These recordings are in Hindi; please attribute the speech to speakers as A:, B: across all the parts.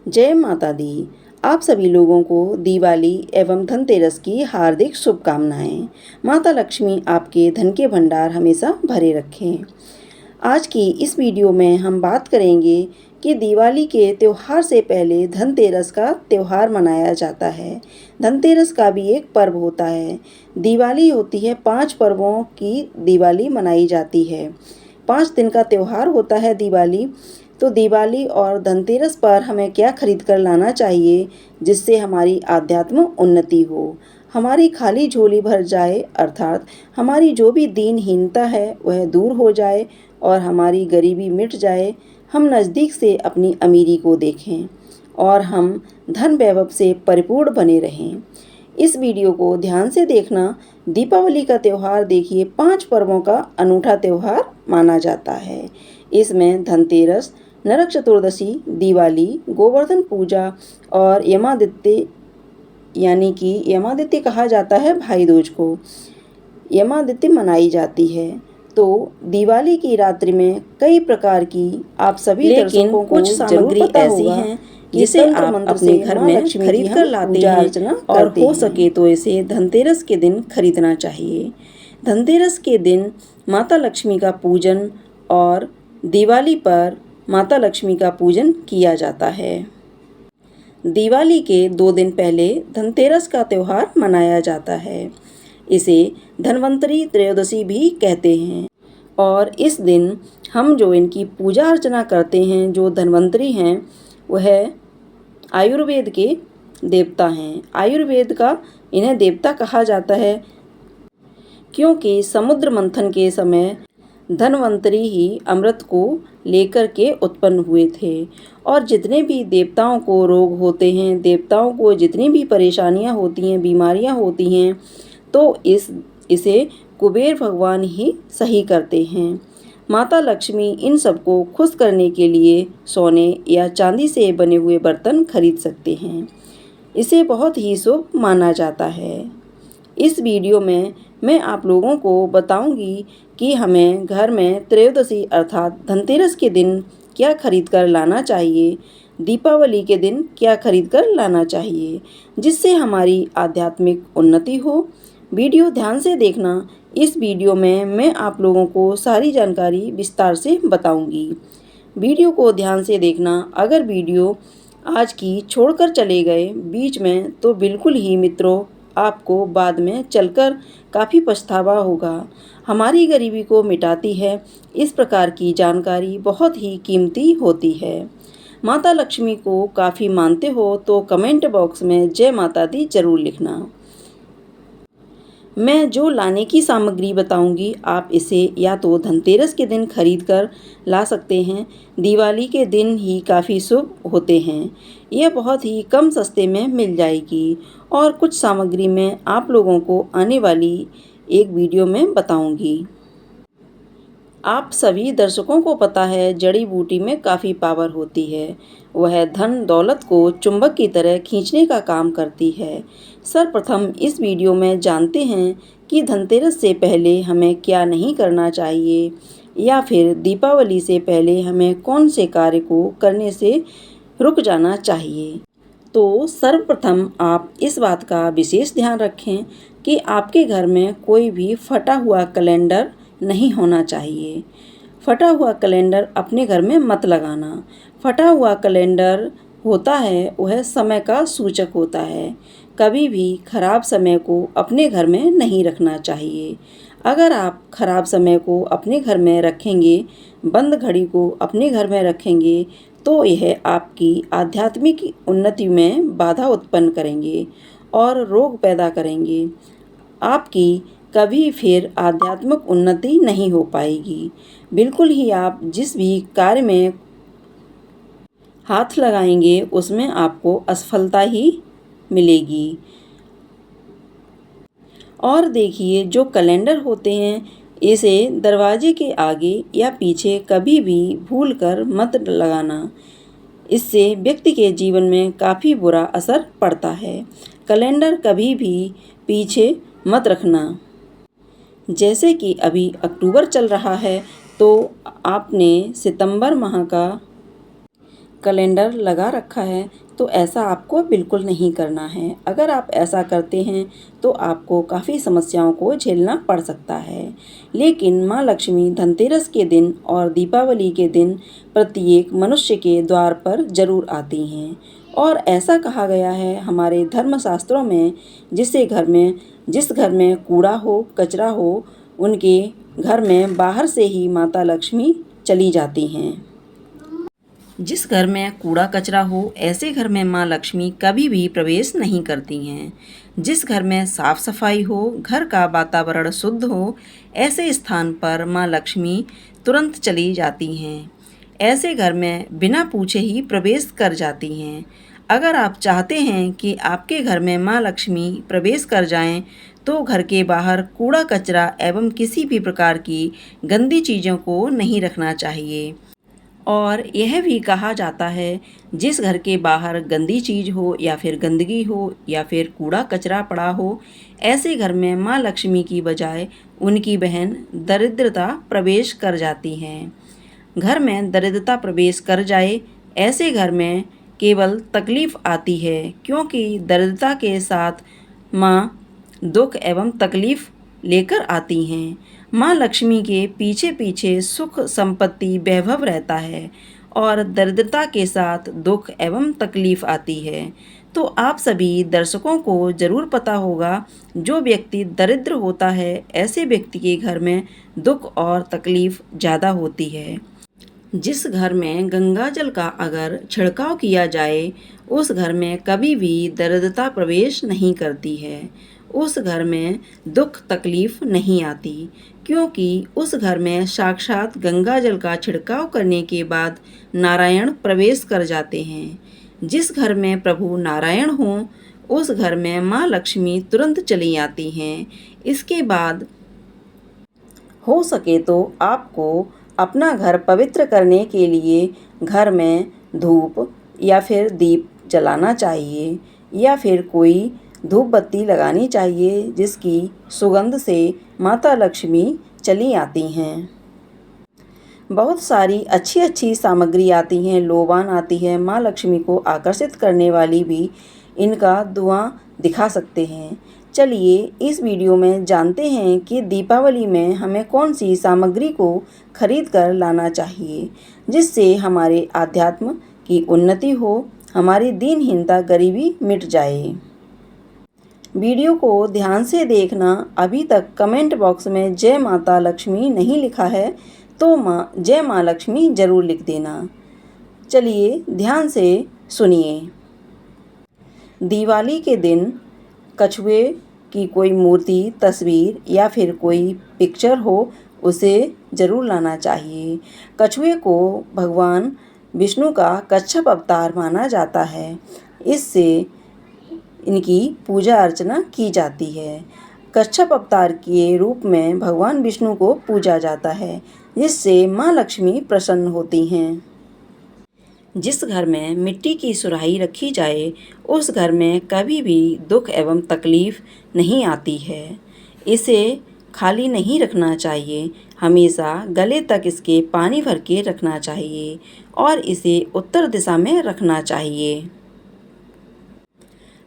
A: जय माता दी। आप सभी लोगों को दिवाली एवं धनतेरस की हार्दिक शुभकामनाएं। माता लक्ष्मी आपके धन के भंडार हमेशा भरे रखें। आज की इस वीडियो में हम बात करेंगे कि दिवाली के त्यौहार से पहले धनतेरस का त्यौहार मनाया जाता है। धनतेरस का भी एक पर्व होता है। दिवाली होती है 5 पर्वों की दिवाली मनाई जाती है। 5 दिन का त्यौहार होता है दिवाली। तो दिवाली और धनतेरस पर हमें क्या खरीद कर लाना चाहिए जिससे हमारी आध्यात्म उन्नति हो, हमारी खाली झोली भर जाए, अर्थात हमारी जो भी दीनहीनता है वह दूर हो जाए और हमारी गरीबी मिट जाए। हम नज़दीक से अपनी अमीरी को देखें और हम धन वैभव से परिपूर्ण बने रहें। इस वीडियो को ध्यान से देखना। दीपावली का त्यौहार देखिए 5 पर्वों का अनूठा त्यौहार माना जाता है। इसमें धनतेरस, नरक चतुर्दशी, दिवाली, गोवर्धन पूजा और यमादित्य यानी कि यमादित्य कहा जाता है भाई दूज को, यमादित्य मनाई जाती है। तो दिवाली की रात्रि में कई प्रकार की आप सभी दर्शकों को कुछ सामग्री ऐसी हैं जिसे आप अपने घर में खरीद कर लाते हैं और हो सके तो इसे धनतेरस के दिन खरीदना चाहिए। धनतेरस के दिन माता लक्ष्मी का पूजन और दिवाली पर माता लक्ष्मी का पूजन किया जाता है। दिवाली के 2 दिन पहले धनतेरस का त्यौहार मनाया जाता है। इसे धन्वंतरी त्रयोदशी भी कहते हैं और इस दिन हम जो इनकी पूजा अर्चना करते हैं, जो धन्वंतरी हैं, वह आयुर्वेद के देवता हैं। आयुर्वेद का इन्हें देवता कहा जाता है क्योंकि समुद्र मंथन के समय धन्वंतरी ही अमृत को लेकर के उत्पन्न हुए थे और जितने भी देवताओं को रोग होते हैं, देवताओं को जितनी भी परेशानियां होती हैं, बीमारियां होती हैं, तो इसे कुबेर भगवान ही सही करते हैं। माता लक्ष्मी इन सबको खुश करने के लिए सोने या चांदी से बने हुए बर्तन खरीद सकते हैं। इसे बहुत ही शुभ माना जाता है। इस वीडियो में मैं आप लोगों को बताऊंगी कि हमें घर में त्रयोदशी अर्थात धनतेरस के दिन क्या खरीद कर लाना चाहिए, दीपावली के दिन क्या खरीद कर लाना चाहिए जिससे हमारी आध्यात्मिक उन्नति हो। वीडियो ध्यान से देखना। इस वीडियो में मैं आप लोगों को सारी जानकारी विस्तार से बताऊंगी। वीडियो को ध्यान से देखना। अगर वीडियो आज की छोड़कर चले गए बीच में तो बिल्कुल ही मित्रों आपको बाद में चलकर काफ़ी पछतावा होगा। हमारी गरीबी को मिटाती है। इस प्रकार की जानकारी बहुत ही कीमती होती है। माता लक्ष्मी को काफ़ी मानते हो तो कमेंट बॉक्स में जय माता दी जरूर लिखना। मैं जो लाने की सामग्री बताऊंगी आप इसे या तो धनतेरस के दिन खरीद कर ला सकते हैं। दिवाली के दिन ही काफ़ी शुभ होते हैं। यह बहुत ही कम सस्ते में मिल जाएगी और कुछ सामग्री मैं आप लोगों को आने वाली एक वीडियो में बताऊंगी। आप सभी दर्शकों को पता है जड़ी बूटी में काफ़ी पावर होती है। वह धन दौलत को चुंबक की तरह खींचने का काम करती है। सर्वप्रथम इस वीडियो में जानते हैं कि धनतेरस से पहले हमें क्या नहीं करना चाहिए या फिर दीपावली से पहले हमें कौन से कार्य को करने से रुक जाना चाहिए। तो सर्वप्रथम आप इस बात का विशेष ध्यान रखें कि आपके घर में कोई भी फटा हुआ कैलेंडर नहीं होना चाहिए। फटा हुआ कैलेंडर अपने घर में मत लगाना। फटा हुआ कैलेंडर होता है वह समय का सूचक होता है। कभी भी खराब समय को अपने घर में नहीं रखना चाहिए। अगर आप खराब समय को अपने घर में रखेंगे, बंद घड़ी को अपने घर में रखेंगे, तो यह आपकी आध्यात्मिक उन्नति में बाधा उत्पन्न करेंगे और रोग पैदा करेंगे। आपकी कभी फिर आध्यात्मिक उन्नति नहीं हो पाएगी। बिल्कुल ही आप जिस भी कार्य में हाथ लगाएंगे उसमें आपको असफलता ही मिलेगी। और देखिए जो कैलेंडर होते हैं इसे दरवाजे के आगे या पीछे कभी भी भूलकर मत लगाना। इससे व्यक्ति के जीवन में काफ़ी बुरा असर पड़ता है। कैलेंडर कभी भी पीछे मत रखना। जैसे कि अभी अक्टूबर चल रहा है तो आपने सितंबर माह का कैलेंडर लगा रखा है, तो ऐसा आपको बिल्कुल नहीं करना है। अगर आप ऐसा करते हैं तो आपको काफ़ी समस्याओं को झेलना पड़ सकता है। लेकिन माँ लक्ष्मी धनतेरस के दिन और दीपावली के दिन प्रत्येक मनुष्य के द्वार पर जरूर आती हैं। और ऐसा कहा गया है हमारे धर्मशास्त्रों में, जिस घर में कूड़ा हो, कचरा हो, उनके घर में बाहर से ही माता लक्ष्मी चली जाती हैं। जिस घर में कूड़ा कचरा हो, ऐसे घर में माँ लक्ष्मी कभी भी प्रवेश नहीं करती हैं। जिस घर में साफ सफाई हो, घर का वातावरण शुद्ध हो, ऐसे स्थान पर माँ लक्ष्मी तुरंत चली जाती हैं। ऐसे घर में बिना पूछे ही प्रवेश कर जाती हैं। अगर आप चाहते हैं कि आपके घर में माँ लक्ष्मी प्रवेश कर जाएं, तो घर के बाहर कूड़ा कचरा एवं किसी भी प्रकार की गंदी चीज़ों को नहीं रखना चाहिए। और यह भी कहा जाता है, जिस घर के बाहर गंदी चीज़ हो या फिर गंदगी हो या फिर कूड़ा कचरा पड़ा हो, ऐसे घर में माँ लक्ष्मी की बजाय उनकी बहन दरिद्रता प्रवेश कर जाती हैं। घर में दरिद्रता प्रवेश कर जाए, ऐसे घर में केवल तकलीफ आती है, क्योंकि दरिद्रता के साथ माँ दुख एवं तकलीफ लेकर आती हैं। माँ लक्ष्मी के पीछे पीछे सुख संपत्ति वैभव रहता है और दरिद्रता के साथ दुख एवं तकलीफ आती है। तो आप सभी दर्शकों को ज़रूर पता होगा, जो व्यक्ति दरिद्र होता है, ऐसे व्यक्ति के घर में दुख और तकलीफ ज़्यादा होती है। जिस घर में गंगा जल का अगर छिड़काव किया जाए, उस घर में कभी भी दरिद्रता प्रवेश नहीं करती है। उस घर में दुख तकलीफ नहीं आती, क्योंकि उस घर में साक्षात गंगा जल का छिड़काव करने के बाद नारायण प्रवेश कर जाते हैं। जिस घर में प्रभु नारायण हों, उस घर में माँ लक्ष्मी तुरंत चली आती हैं। इसके बाद हो सके तो आपको अपना घर पवित्र करने के लिए घर में धूप या फिर दीप जलाना चाहिए, या फिर कोई धूप बत्ती लगानी चाहिए, जिसकी सुगंध से माता लक्ष्मी चली आती हैं। बहुत सारी अच्छी अच्छी सामग्री आती हैं, लोबान आती है, माँ लक्ष्मी को आकर्षित करने वाली भी इनका धुआं दिखा सकते हैं। चलिए इस वीडियो में जानते हैं कि दीपावली में हमें कौन सी सामग्री को खरीद कर लाना चाहिए, जिससे हमारे आध्यात्म की उन्नति हो, हमारी दीनहीनता गरीबी मिट जाए। वीडियो को ध्यान से देखना। अभी तक कमेंट बॉक्स में जय माता लक्ष्मी नहीं लिखा है, तो जय माँ लक्ष्मी ज़रूर लिख देना। चलिए ध्यान से सुनिए। दिवाली के दिन कछुए की कोई मूर्ति, तस्वीर या फिर कोई पिक्चर हो, उसे ज़रूर लाना चाहिए। कछुए को भगवान विष्णु का कच्छप अवतार माना जाता है। इससे इनकी पूजा अर्चना की जाती है। कच्छप अवतार के रूप में भगवान विष्णु को पूजा जाता है, जिससे माँ लक्ष्मी प्रसन्न होती हैं। जिस घर में मिट्टी की सुराही रखी जाए, उस घर में कभी भी दुख एवं तकलीफ नहीं आती है। इसे खाली नहीं रखना चाहिए, हमेशा गले तक इसके पानी भर के रखना चाहिए और इसे उत्तर दिशा में रखना चाहिए।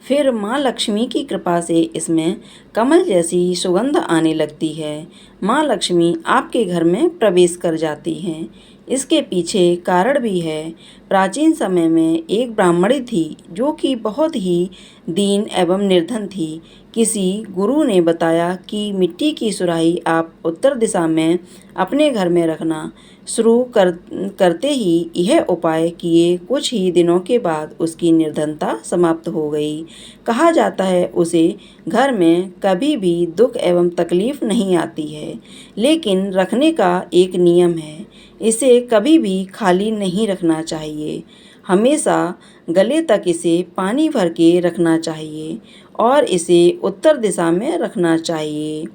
A: फिर माँ लक्ष्मी की कृपा से इसमें कमल जैसी सुगंध आने लगती है। माँ लक्ष्मी आपके घर में प्रवेश कर जाती हैं। इसके पीछे कारण भी है। प्राचीन समय में एक ब्राह्मणी थी, जो कि बहुत ही दीन एवं निर्धन थी। किसी गुरु ने बताया कि मिट्टी की सुराही आप उत्तर दिशा में अपने घर में रखना। करते ही यह उपाय किए कुछ ही दिनों के बाद उसकी निर्धनता समाप्त हो गई। कहा जाता है उसे घर में कभी भी दुख एवं तकलीफ नहीं आती है, लेकिन रखने का एक नियम है, इसे कभी भी खाली नहीं रखना चाहिए। हमेशा गले तक इसे पानी भर के रखना चाहिए और इसे उत्तर दिशा में रखना चाहिए।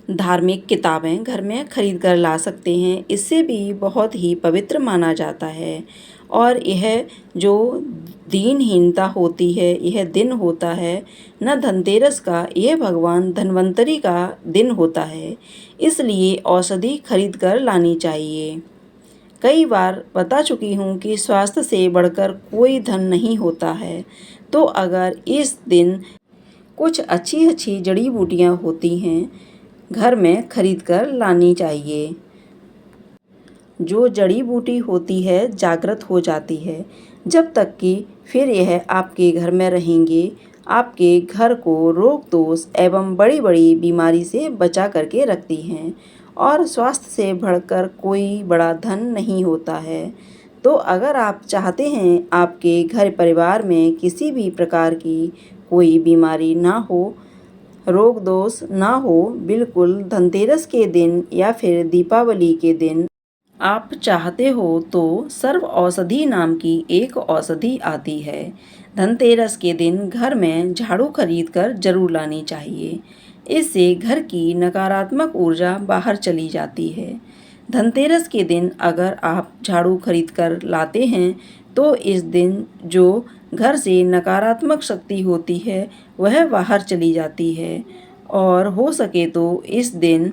A: धार्मिक किताबें घर में खरीद कर ला सकते हैं, इससे भी बहुत ही पवित्र माना जाता है। और यह जो दीनहीनता होती है, यह दिन होता है न धनतेरस का, यह भगवान धन्वंतरी का दिन होता है, इसलिए औषधि खरीद कर लानी चाहिए। कई बार बता चुकी हूँ कि स्वास्थ्य से बढ़कर कोई धन नहीं होता है। तो अगर इस दिन कुछ अच्छी अच्छी जड़ी बूटियाँ होती हैं, घर में खरीद कर लानी चाहिए। जो जड़ी बूटी होती है जागृत हो जाती है, जब तक कि फिर यह आपके घर में रहेंगे, आपके घर को रोग दोष एवं बड़ी बड़ी बीमारी से बचा करके रखती हैं और स्वास्थ्य से बढ़कर कोई बड़ा धन नहीं होता है। तो अगर आप चाहते हैं आपके घर परिवार में किसी भी प्रकार की कोई बीमारी ना हो, रोग दोष ना हो, बिल्कुल धनतेरस के दिन या फिर दीपावली के दिन आप चाहते हो तो सर्व औषधि नाम की एक औषधि आती है। धनतेरस के दिन घर में झाड़ू खरीद कर जरूर लानी चाहिए। इससे घर की नकारात्मक ऊर्जा बाहर चली जाती है। धनतेरस के दिन अगर आप झाड़ू खरीद कर लाते हैं तो इस दिन जो घर से नकारात्मक शक्ति होती है वह बाहर चली जाती है और हो सके तो इस दिन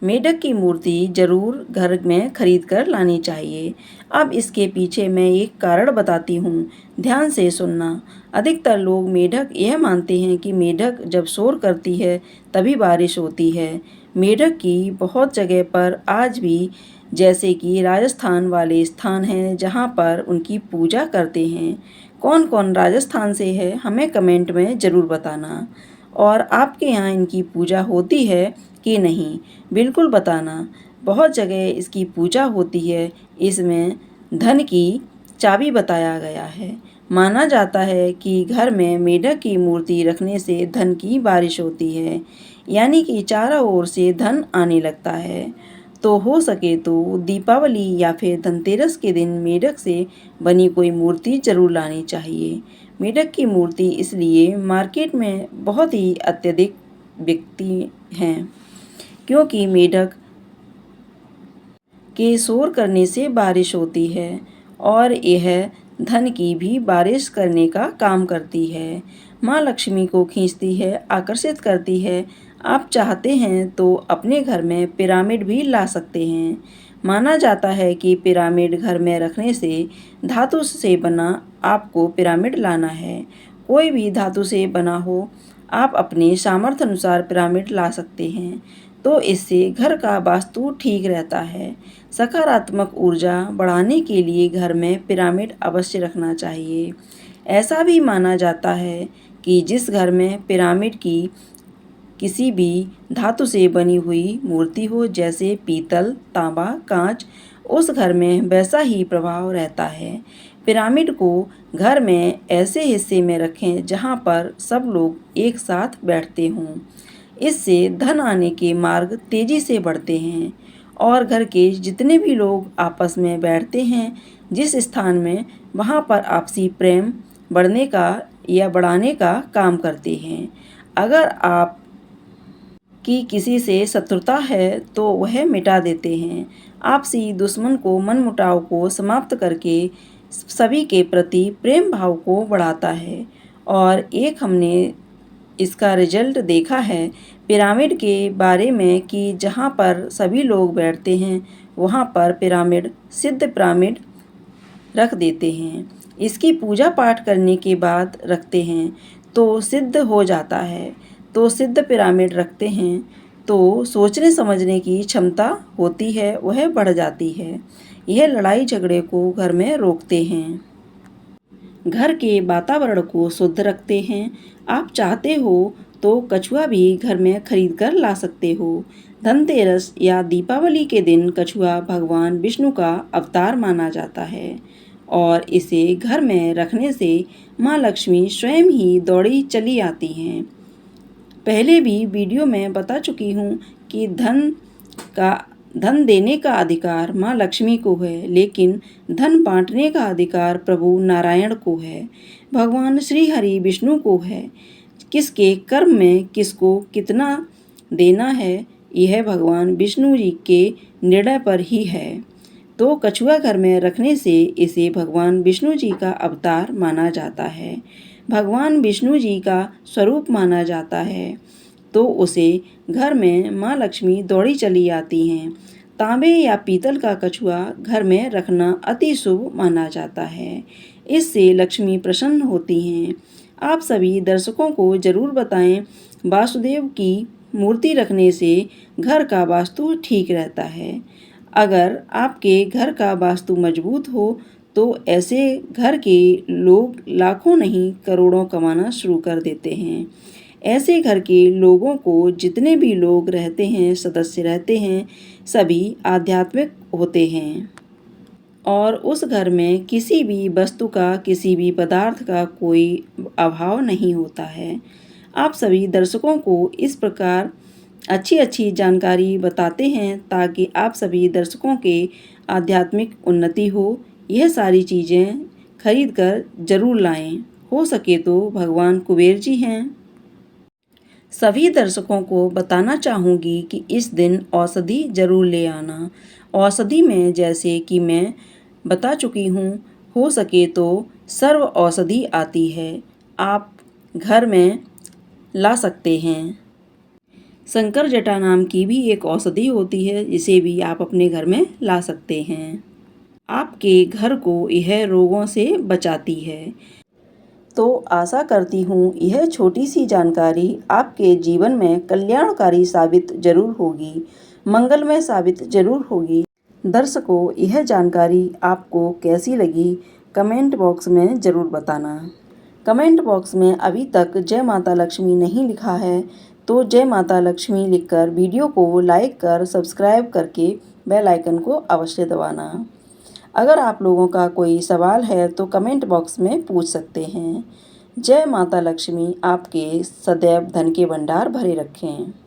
A: मेढक की मूर्ति जरूर घर में खरीद कर लानी चाहिए। अब इसके पीछे मैं एक कारण बताती हूँ, ध्यान से सुनना। अधिकतर लोग मेढक यह मानते हैं कि मेढक जब शोर करती है तभी बारिश होती है। मेढक की बहुत जगह पर आज भी, जैसे कि राजस्थान वाले स्थान हैं जहाँ पर उनकी पूजा करते हैं। कौन कौन राजस्थान से है हमें कमेंट में ज़रूर बताना। और आपके यहाँ इनकी पूजा होती है कि नहीं, बिल्कुल बताना। बहुत जगह इसकी पूजा होती है। इसमें धन की चाबी बताया गया है। माना जाता है कि घर में मेढक की मूर्ति रखने से धन की बारिश होती है, यानी कि चारों ओर से धन आने लगता है। तो हो सके तो दीपावली या फिर धनतेरस के दिन मेढक से बनी कोई मूर्ति जरूर लानी चाहिए। मेढक की मूर्ति इसलिए मार्केट में बहुत ही अत्यधिक बिकती हैं क्योंकि मेढक के शोर करने से बारिश होती है और यह धन की भी बारिश करने का काम करती है। माँ लक्ष्मी को खींचती है, आकर्षित करती है। आप चाहते हैं तो अपने घर में पिरामिड भी ला सकते हैं। माना जाता है कि पिरामिड घर में रखने से, धातु से बना आपको पिरामिड लाना है। कोई भी धातु से बना हो, आप अपने सामर्थ्य अनुसार पिरामिड ला सकते हैं। तो इससे घर का वास्तु ठीक रहता है। सकारात्मक ऊर्जा बढ़ाने के लिए घर में पिरामिड अवश्य रखना चाहिए। ऐसा भी माना जाता है कि जिस घर में पिरामिड की किसी भी धातु से बनी हुई मूर्ति हो, जैसे पीतल, तांबा, कांच, उस घर में वैसा ही प्रभाव रहता है। पिरामिड को घर में ऐसे हिस्से में रखें जहां पर सब लोग एक साथ बैठते हों। इससे धन आने के मार्ग तेजी से बढ़ते हैं और घर के जितने भी लोग आपस में बैठते हैं जिस स्थान में, वहां पर आपसी प्रेम बढ़ने का या बढ़ाने का काम करते हैं। अगर आप की किसी से शत्रुता है तो वह मिटा देते हैं। आपसी दुश्मन को, मनमुटाव को समाप्त करके सभी के प्रति प्रेम भाव को बढ़ाता है। और एक हमने इसका रिजल्ट देखा है पिरामिड के बारे में कि जहाँ पर सभी लोग बैठते हैं वहाँ पर पिरामिड, सिद्ध पिरामिड रख देते हैं। इसकी पूजा पाठ करने के बाद रखते हैं तो सिद्ध हो जाता है। तो सिद्ध पिरामिड रखते हैं तो सोचने समझने की क्षमता होती है वह बढ़ जाती है। यह लड़ाई झगड़े को घर में रोकते हैं, घर के वातावरण को शुद्ध रखते हैं। आप चाहते हो तो कछुआ भी घर में खरीद कर ला सकते हो। धनतेरस या दीपावली के दिन कछुआ भगवान विष्णु का अवतार माना जाता है और इसे घर में रखने से माँ लक्ष्मी स्वयं ही दौड़ी चली आती हैं। पहले भी वीडियो में बता चुकी हूँ कि धन देने का अधिकार माँ लक्ष्मी को है, लेकिन धन बांटने का अधिकार प्रभु नारायण को है, भगवान श्री हरि विष्णु को है। किसके कर्म में किसको कितना देना है यह भगवान विष्णु जी के निर्णय पर ही है। तो कछुआ घर में रखने से इसे भगवान विष्णु जी का अवतार माना जाता है, भगवान विष्णु जी का स्वरूप माना जाता है। तो उसे घर में माँ लक्ष्मी दौड़ी चली आती हैं। तांबे या पीतल का कछुआ घर में रखना अति शुभ माना जाता है। इससे लक्ष्मी प्रसन्न होती हैं। आप सभी दर्शकों को जरूर बताएं, वासुदेव की मूर्ति रखने से घर का वास्तु ठीक रहता है। अगर आपके घर का वास्तु मजबूत हो तो ऐसे घर के लोग लाखों नहीं करोड़ों कमाना शुरू कर देते हैं। ऐसे घर के लोगों को जितने भी लोग रहते हैं, सदस्य रहते हैं, सभी आध्यात्मिक होते हैं और उस घर में किसी भी वस्तु का, किसी भी पदार्थ का कोई अभाव नहीं होता है। आप सभी दर्शकों को इस प्रकार अच्छी जानकारी बताते हैं ताकि आप सभी दर्शकों के आध्यात्मिक उन्नति हो। यह सारी चीज़ें खरीद कर जरूर लाएं। हो सके तो भगवान कुबेर जी हैं। सभी दर्शकों को बताना चाहूँगी कि इस दिन औषधि जरूर ले आना। औषधि में जैसे कि मैं बता चुकी हूँ, हो सके तो सर्व औषधि आती है, आप घर में ला सकते हैं। शंकर जटा नाम की भी एक औषधि होती है, जिसे भी आप अपने घर में ला सकते हैं। आपके घर को यह रोगों से बचाती है। तो आशा करती हूँ यह छोटी सी जानकारी आपके जीवन में कल्याणकारी साबित जरूर होगी, मंगलमय साबित जरूर होगी। दर्शकों, यह जानकारी आपको कैसी लगी कमेंट बॉक्स में ज़रूर बताना। कमेंट बॉक्स में अभी तक जय माता लक्ष्मी नहीं लिखा है तो जय माता लक्ष्मी लिखकर वीडियो को लाइक कर सब्सक्राइब करके बेल आइकन को अवश्य दबाना। अगर आप लोगों का कोई सवाल है तो कमेंट बॉक्स में पूछ सकते हैं। जय माता लक्ष्मी आपके सदैव धन के भंडार भरे रखें।